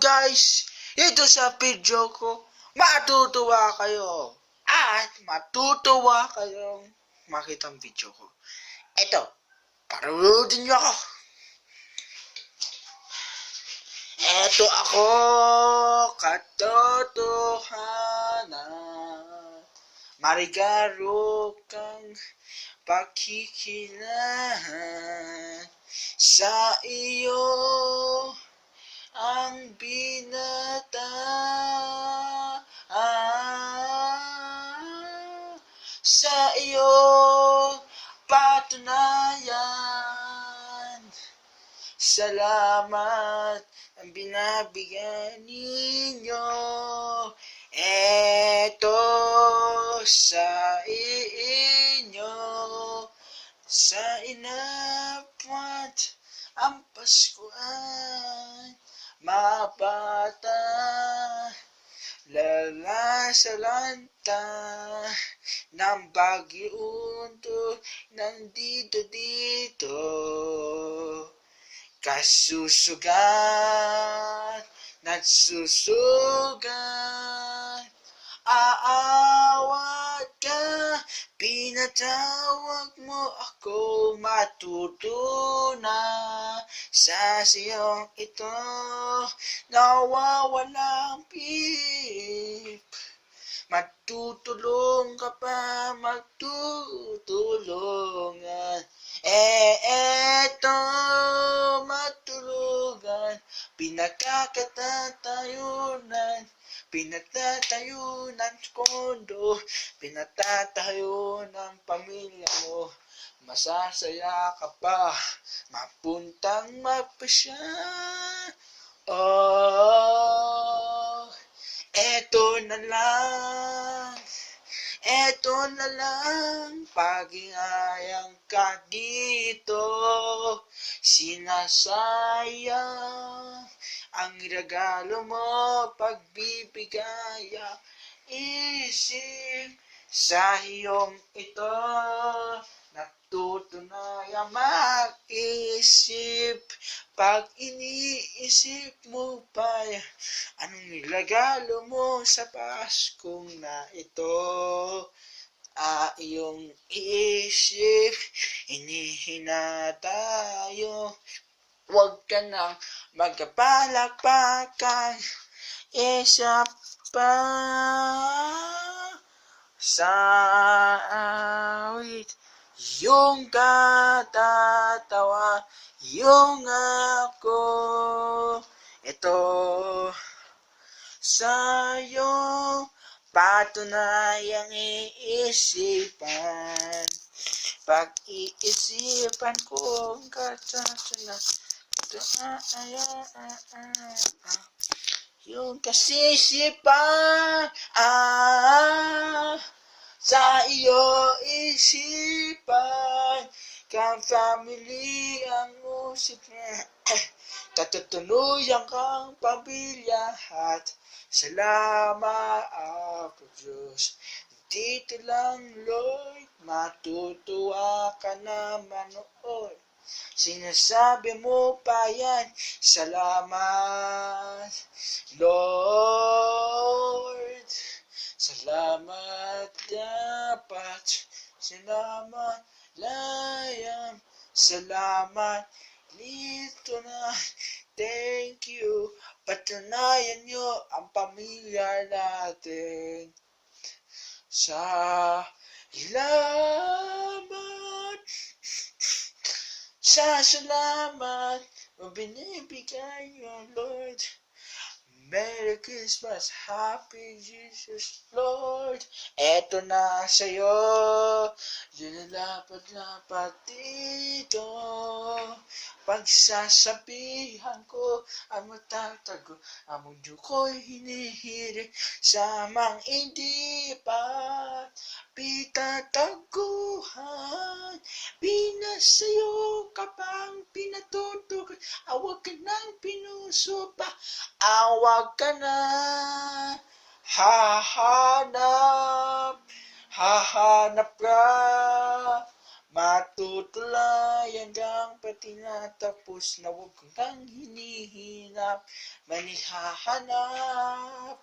guys, ito sa video ko, matutuwa kayo at matutuwa kayong makita ang video ko. Ito, panunoodin niyo ako. Ito ako, katotohanan. Marigaro kang pakikilahan sa iyo. Ang binata sa iyo patunayan. Salamat ang binabigyan ninyo. Eto sa inyo, sa inapat ang Paskuhan. Mabata, lalasalanta ng Baguio nandito dito. Kasusugat, nagsusugat, aawat ka, pinatawag mo ako matutunan. Sa siyong ito, nawawalang pip. Matutulong ka pa, magtutulungan. Eto, matulungan, pinagkakatatayunan, pinagtatayo ng kondo, pinagtatayo ng pamilya mo. Masasaya ka pa, mapuntang magpasya. Oh, eto na lang, eto na lang, pag-iayang ka dito. Sinasayang ang regalo mo, pagbibigaya, isip sa iyong ito. Natutunayang mag-isip, pag iniisip mo pa, anong regalo mo sa Paskong na ito? Iyong isip, hinihina tayo. Huwag ka nang magpalakpakan, isa pa sa awit. Yung katatawa, yung ako, ito sa'yo, patunayang iisipan. Pag-iisipan kong katatana, yung kasisipan, sa iyo isipan, kang family ang usip niya. Katutuluyan kang pamilya at salamat ako Diyos. Dito lang Lord, matutuwa ka naman noon. Sinasabi mo pa yan, salamat Lord. Salamat dapat, salamat layam, salamat dito na, thank you. Patunayan nyo ang pamilya natin. Salamat mo binibigay nyo Lord. Merry Christmas, Happy Jesus Lord. Eto na sa'yo, lalapat-lapat dito. Pagsasabihan ko, ang matatago, ang mundo ko'y hinihirit sa mga hindi pa pitataguhan. Pinasayo ka pang pinatutugan, awag ka ng pinuso pa, awag ka na hahanap ka, Matutulay hanggang patinatapos na huwag kang hinihinap, manihahanap.